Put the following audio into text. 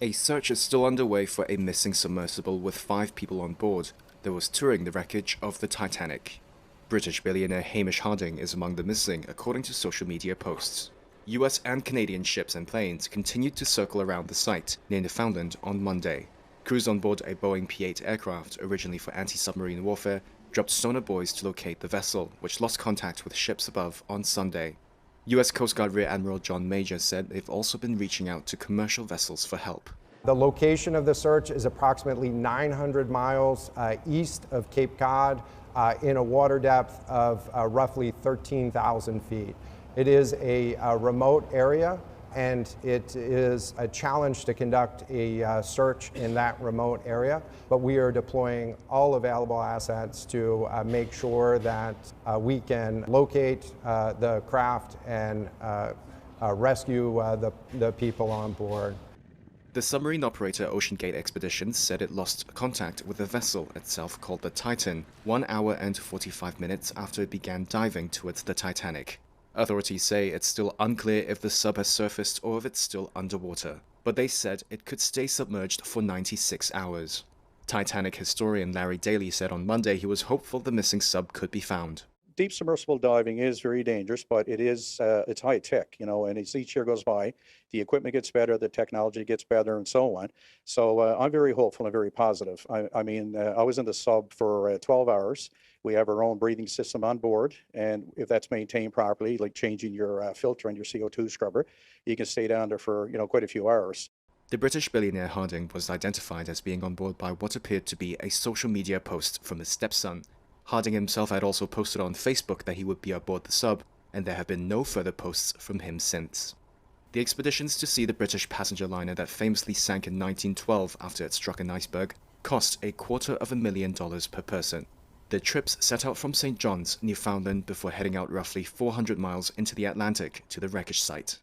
A search is still underway for a missing submersible with 5 people on board that was touring the wreckage of the Titanic. British billionaire Hamish Harding is among the missing, according to social media posts. US and Canadian ships and planes continued to circle around the site near Newfoundland on Monday. Crews on board a Boeing P-8 aircraft, originally for anti-submarine warfare, dropped sonar buoys to locate the vessel, which lost contact with ships above on Sunday. US Coast Guard Rear Admiral John Major said they've also been reaching out to commercial vessels for help. The location of the search is approximately 900 miles east of Cape Cod in a water depth of roughly 13,000 feet. It is a remote area, and it is a challenge to conduct a search in that remote area, but we are deploying all available assets to make sure that we can locate the craft and rescue the people on board. The submarine operator OceanGate Expeditions said it lost contact with the vessel itself called the Titan 1 hour and 45 minutes after it began diving towards the Titanic. Authorities say it's still unclear if the sub has surfaced or if it's still underwater, but they said it could stay submerged for 96 hours. Titanic historian Larry Daly said on Monday he was hopeful the missing sub could be found. Deep submersible diving is very dangerous, but it's high tech, and as each year goes by, the equipment gets better, the technology gets better, and so on. So I'm very hopeful and very positive. I was in the sub for 12 hours. We have our own breathing system on board, and if that's maintained properly, like changing your filter and your CO2 scrubber, you can stay down there for quite a few hours. The British billionaire Harding was identified as being on board by what appeared to be a social media post from his stepson. Harding himself had also posted on Facebook that he would be aboard the sub, and there have been no further posts from him since. The expeditions to see the British passenger liner that famously sank in 1912 after it struck an iceberg cost $250,000 per person. The trips set out from St. John's, Newfoundland, before heading out roughly 400 miles into the Atlantic to the wreckage site.